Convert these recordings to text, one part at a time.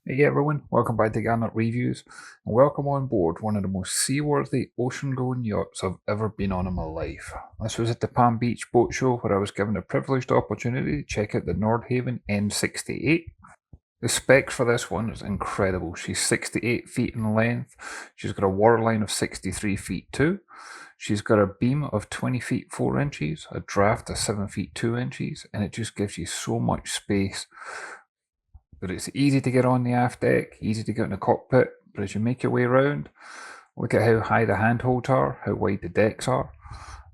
Hey everyone, welcome back to Garnock Reviews, and welcome on board one of the most seaworthy ocean-going yachts I've ever been on in my life. This was at the Palm Beach Boat Show where I was given a privileged opportunity to check out the Nordhavn N68. The specs for this one is incredible. She's 68 feet in length, she's got a waterline of 63 feet 2, she's got a beam of 20 feet 4 inches, a draft of 7 feet 2 inches, and it just gives you so much space. But it's easy to get on the aft deck, easy to get in the cockpit, but as you make your way around, look at how high the handholds are, how wide the decks are.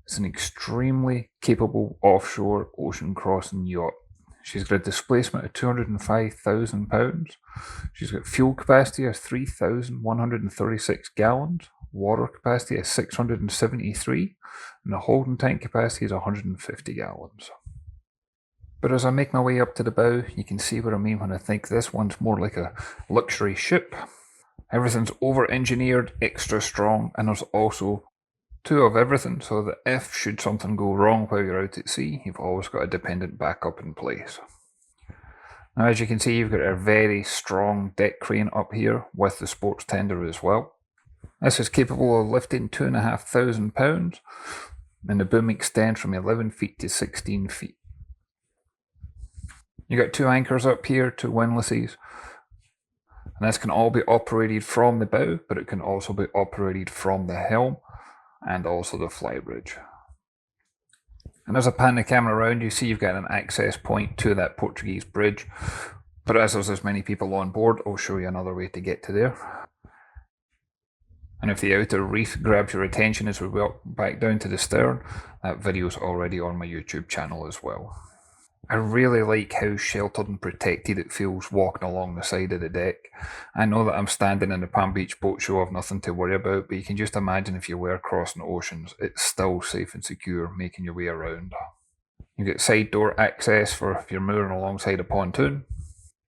It's an extremely capable offshore ocean crossing yacht. She's got a displacement of 205,000 pounds. She's got fuel capacity of 3,136 gallons, water capacity of 673, and the holding tank capacity is 150 gallons. But as I make my way up to the bow, you can see what I mean when I think this one's more like a luxury ship. Everything's over-engineered, extra strong, and there's also two of everything, so that if should something go wrong while you're out at sea, you've always got a dependent backup in place. Now as you can see, you've got a very strong deck crane up here with the sports tender as well. This is capable of lifting 2,500 pounds, and the boom extends from 11 feet to 16 feet. You got two anchors up here, two windlasses, and this can all be operated from the bow, but it can also be operated from the helm and also the flybridge. And as I pan the camera around, you see you've got an access point to that Portuguese bridge, but as there's as many people on board, I'll show you another way to get to there. And if the outer reef grabs your attention as we walk back down to the stern, that video's already on my YouTube channel as well. I really like how sheltered and protected it feels walking along the side of the deck. I know that I'm standing in the Palm Beach Boat Show, I've nothing to worry about, but you can just imagine if you were crossing oceans, it's still safe and secure making your way around. You get side door access for if you're mooring alongside a pontoon,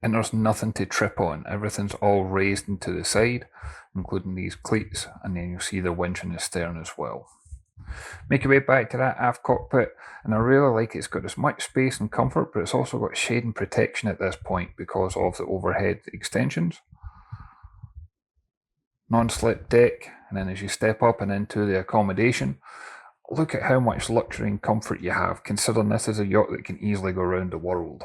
and there's nothing to trip on. Everything's all raised into the side, including these cleats, and then you'll see the winch in the stern as well. Make your way back to that aft cockpit, and I really like it's got as much space and comfort, but it's also got shade and protection at this point because of the overhead extensions. Non-slip deck, and then as you step up and into the accommodation, look at how much luxury and comfort you have, considering this is a yacht that can easily go around the world.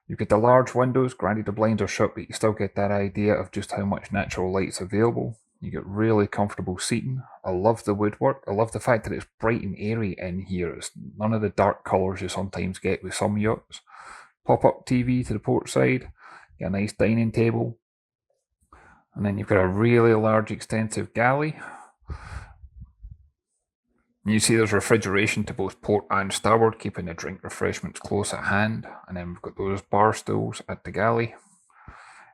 You get the large windows, granted the blinds are shut, but you still get that idea of just how much natural light's available. You get really comfortable seating. I love the woodwork. I love the fact that it's bright and airy in here. It's none of the dark colours you sometimes get with some yachts. Pop-up TV to the port side. Get a nice dining table. And then you've got a really large extensive galley. You see there's refrigeration to both port and starboard, keeping the drink refreshments close at hand. And then we've got those bar stools at the galley.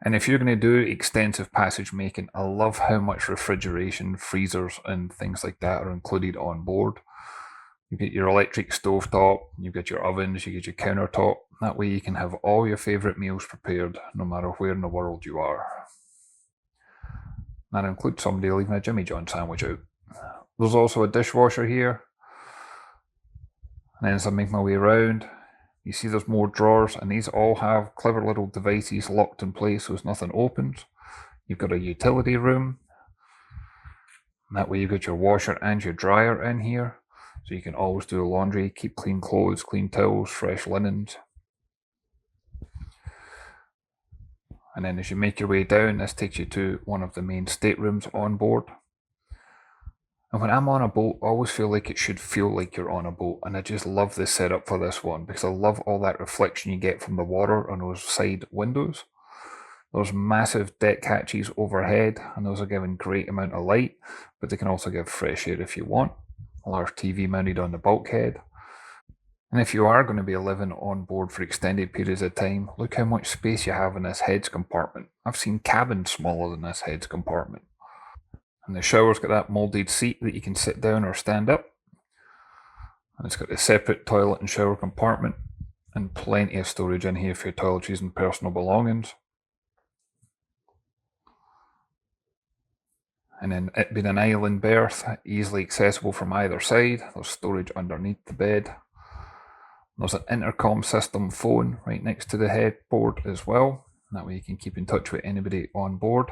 And if you're going to do extensive passage making, I love how much refrigeration, freezers, and things like that are included on board. You get your electric stove top, you get your ovens, you get your countertop. That way you can have all your favourite meals prepared, no matter where in the world you are. That includes somebody leaving a Jimmy John sandwich out. There's also a dishwasher here. And then as I make my way around, you see there's more drawers, and these all have clever little devices locked in place so nothing opens. You've got a utility room. And that way you've got your washer and your dryer in here. So you can always do laundry, keep clean clothes, clean towels, fresh linens. And then as you make your way down, this takes you to one of the main staterooms on board. And when I'm on a boat, I always feel like it should feel like you're on a boat, and I just love the setup for this one because I love all that reflection you get from the water on those side windows. There's massive deck hatches overhead, and those are giving great amount of light, but they can also give fresh air if you want. A large TV mounted on the bulkhead. And if you are going to be living on board for extended periods of time, look how much space you have in this heads compartment. I've seen cabins smaller than this heads compartment. And the shower's got that moulded seat that you can sit down or stand up. And it's got a separate toilet and shower compartment, and plenty of storage in here for your toiletries and personal belongings. And then it being an island berth, easily accessible from either side. There's storage underneath the bed. There's an intercom system phone right next to the headboard as well. That way you can keep in touch with anybody on board.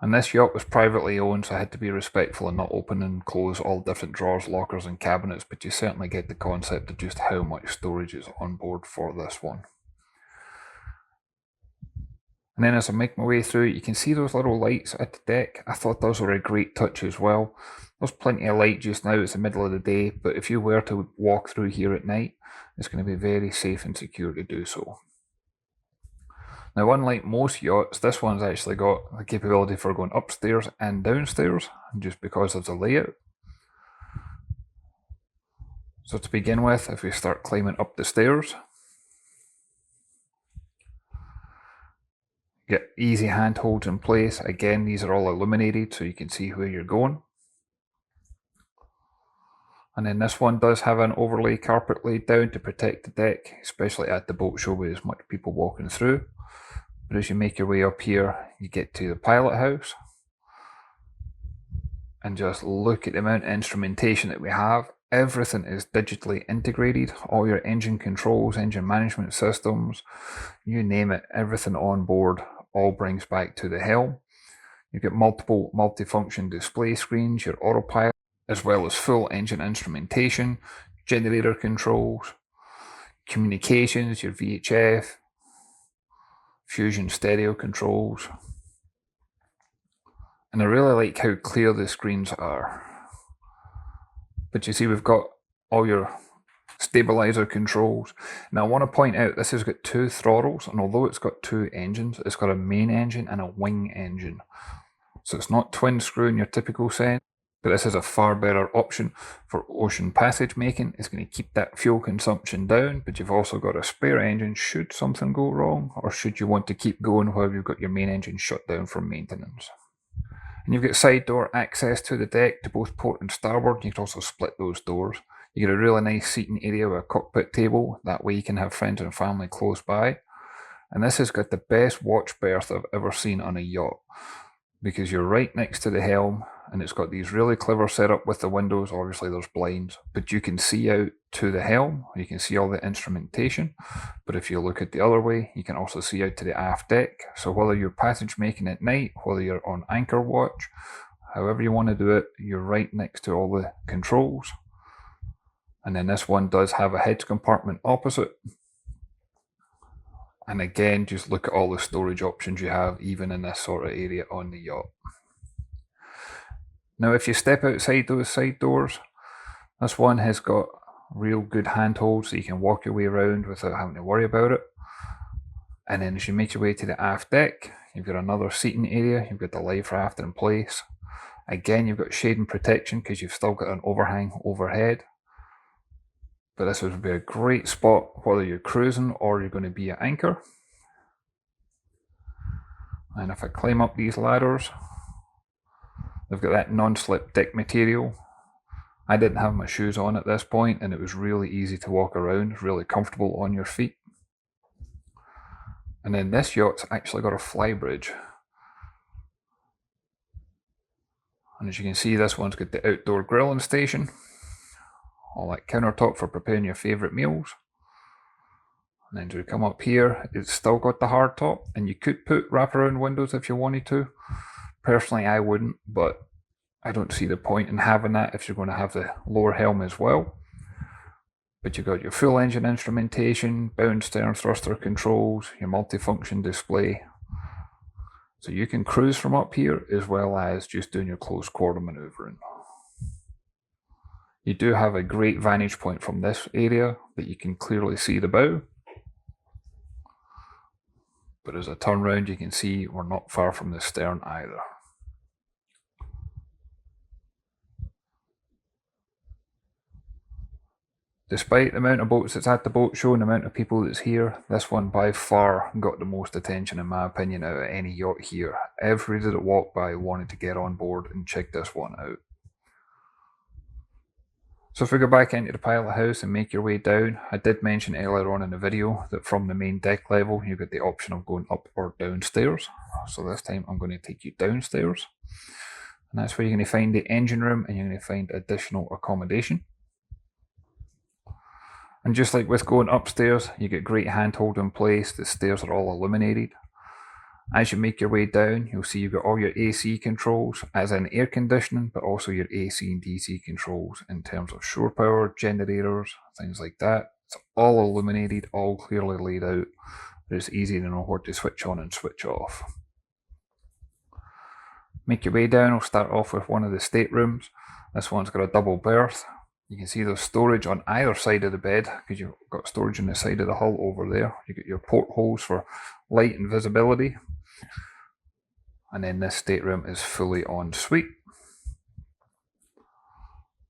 And this yacht was privately owned, so I had to be respectful and not open and close all different drawers, lockers and cabinets, but you certainly get the concept of just how much storage is on board for this one. And then as I make my way through, you can see those little lights at the deck. I thought those were a great touch as well. There's plenty of light just now, it's the middle of the day, but if you were to walk through here at night, it's going to be very safe and secure to do so. Now, unlike most yachts, this one's actually got the capability for going upstairs and downstairs, just because of the layout. So to begin with, if we start climbing up the stairs, get easy handholds in place. Again, these are all illuminated so you can see where you're going. And then this one does have an overlay carpet laid down to protect the deck, especially at the boat show where there's much people walking through. But as you make your way up here, you get to the pilot house. And just look at the amount of instrumentation that we have. Everything is digitally integrated. All your engine controls, engine management systems, you name it, everything on board all brings back to the helm. You've got multiple multifunction display screens, your autopilot, as well as full engine instrumentation, generator controls, communications, your VHF, fusion stereo controls. And I really like how clear the screens are. But you see we've got all your stabilizer controls. Now I want to point out this has got two throttles, and although it's got two engines, it's got a main engine and a wing engine. So it's not twin screw in your typical sense, but this is a far better option for ocean passage making. It's going to keep that fuel consumption down, but you've also got a spare engine should something go wrong, or should you want to keep going while you've got your main engine shut down for maintenance. And you've got side door access to the deck to both port and starboard. You can also split those doors. You get a really nice seating area with a cockpit table. That way you can have friends and family close by. And this has got the best watch berth I've ever seen on a yacht, because you're right next to the helm, and it's got these really clever setup with the windows. Obviously there's blinds, but you can see out to the helm. You can see all the instrumentation. But if you look at the other way, you can also see out to the aft deck. So whether you're passage making at night, whether you're on anchor watch, however you want to do it, you're right next to all the controls. And then this one does have a heads compartment opposite. And again, just look at all the storage options you have, even in this sort of area on the yacht. Now, if you step outside those side doors, this one has got real good handholds so you can walk your way around without having to worry about it. And then as you make your way to the aft deck, you've got another seating area. You've got the life raft in place. Again, you've got shade and protection because you've still got an overhang overhead. But this would be a great spot whether you're cruising or you're going to be at anchor. And if I climb up these ladders, they've got that non-slip deck material. I didn't have my shoes on at this point, and it was really easy to walk around, really comfortable on your feet. And then this yacht's actually got a flybridge. And as you can see, this one's got the outdoor grilling station. All that countertop for preparing your favourite meals. And then as we come up here, it's still got the hard top, and you could put wraparound windows if you wanted to. Personally, I wouldn't, but I don't see the point in having that if you're going to have the lower helm as well. But you've got your full engine instrumentation, bound stern thruster controls, your multifunction display. So you can cruise from up here as well as just doing your close quarter manoeuvring. You do have a great vantage point from this area that you can clearly see the bow. But as I turn around, you can see we're not far from the stern either. Despite the amount of boats that's at the boat show and the amount of people that's here, this one by far got the most attention in my opinion out of any yacht here. Everybody that walked by wanted to get on board and check this one out. So if we go back into the pilot house and make your way down, I did mention earlier on in the video that from the main deck level you've got the option of going up or downstairs. So this time I'm going to take you downstairs. And that's where you're going to find the engine room and you're going to find additional accommodation. And just like with going upstairs, you get great handhold in place, the stairs are all illuminated. As you make your way down, you'll see you've got all your AC controls, as in air conditioning, but also your AC and DC controls in terms of shore power, generators, things like that. It's all illuminated, all clearly laid out, but it's easy to know what to switch on and switch off. Make your way down, we'll start off with one of the staterooms. This one's got a double berth. You can see there's storage on either side of the bed, because you've got storage on the side of the hull over there. You get your portholes for light and visibility. And then this stateroom is fully en suite.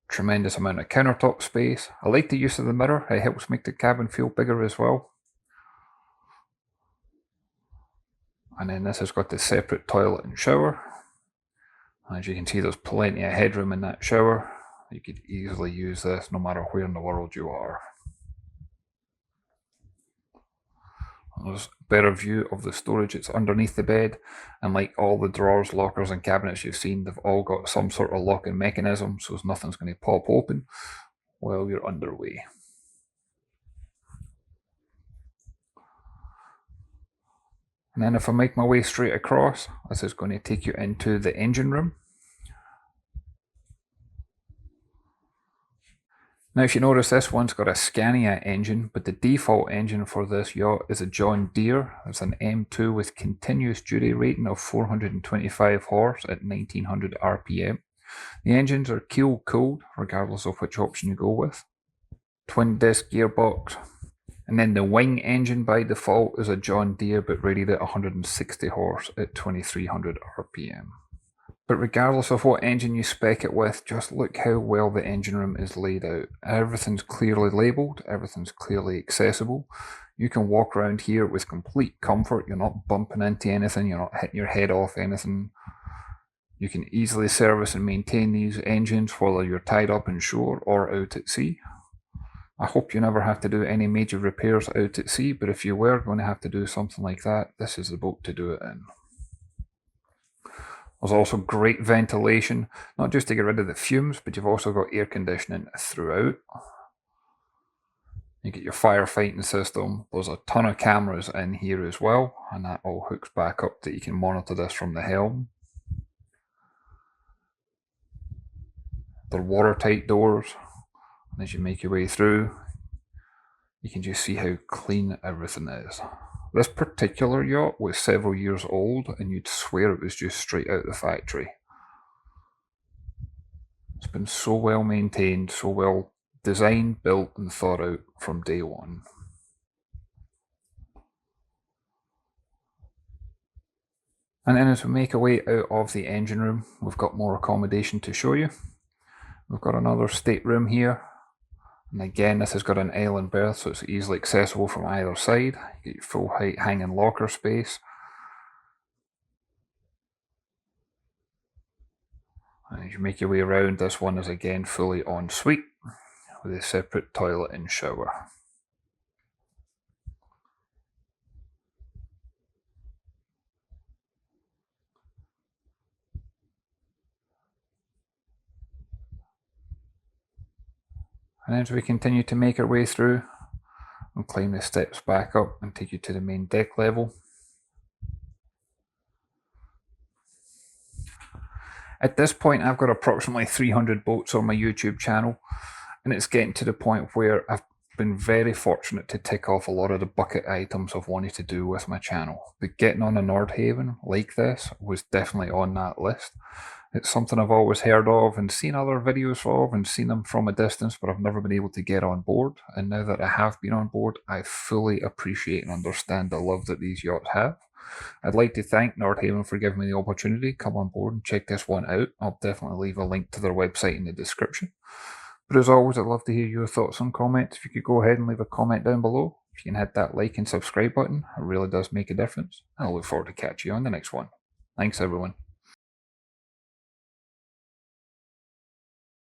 Tremendous amount of countertop space. I like the use of the mirror, it helps make the cabin feel bigger as well. And then this has got the separate toilet and shower. As you can see, there's plenty of headroom in that shower. You could easily use this no matter where in the world you are. There's a better view of the storage that's underneath the bed, and like all the drawers, lockers and cabinets you've seen, they've all got some sort of locking mechanism, so nothing's going to pop open while you're underway. And then if I make my way straight across, this is going to take you into the engine room. Now if you notice, this one's got a Scania engine, but the default engine for this yacht is a John Deere. It's an M2 with continuous duty rating of 425 horse at 1900 RPM. The engines are keel cooled, regardless of which option you go with. Twin disc gearbox. And then the wing engine by default is a John Deere, but rated at 160 horse at 2300 RPM. But regardless of what engine you spec it with, just look how well the engine room is laid out. Everything's clearly labelled, everything's clearly accessible. You can walk around here with complete comfort, you're not bumping into anything, you're not hitting your head off anything. You can easily service and maintain these engines whether you're tied up in shore or out at sea. I hope you never have to do any major repairs out at sea, but if you were going to have to do something like that, this is the boat to do it in. There's also great ventilation, not just to get rid of the fumes, but you've also got air conditioning throughout. You get your firefighting system. There's a ton of cameras in here as well, and that all hooks back up that you can monitor this from the helm. They're watertight doors, and as you make your way through, you can just see how clean everything is. This particular yacht was several years old, and you'd swear it was just straight out of the factory. It's been so well maintained, so well designed, built and thought out from day one. And then as we make our way out of the engine room, we've got more accommodation to show you. We've got another stateroom here. And again, this has got an island berth, so it's easily accessible from either side. You get your full height hanging locker space. And as you make your way around, this one is again fully en suite with a separate toilet and shower. And as we continue to make our way through, we'll climb the steps back up and take you to the main deck level. At this point, I've got approximately 300 boats on my YouTube channel, and it's getting to the point where I've been very fortunate to tick off a lot of the bucket items I've wanted to do with my channel. But getting on a Nordhavn like this was definitely on that list. It's something I've always heard of and seen other videos of and seen them from a distance, but I've never been able to get on board. And now that I have been on board, I fully appreciate and understand the love that these yachts have. I'd like to thank Nordhavn for giving me the opportunity to come on board and check this one out. I'll definitely leave a link to their website in the description. But as always, I'd love to hear your thoughts and comments. If you could go ahead and leave a comment down below. If you can hit that like and subscribe button, it really does make a difference. And I look forward to catching you on the next one. Thanks everyone.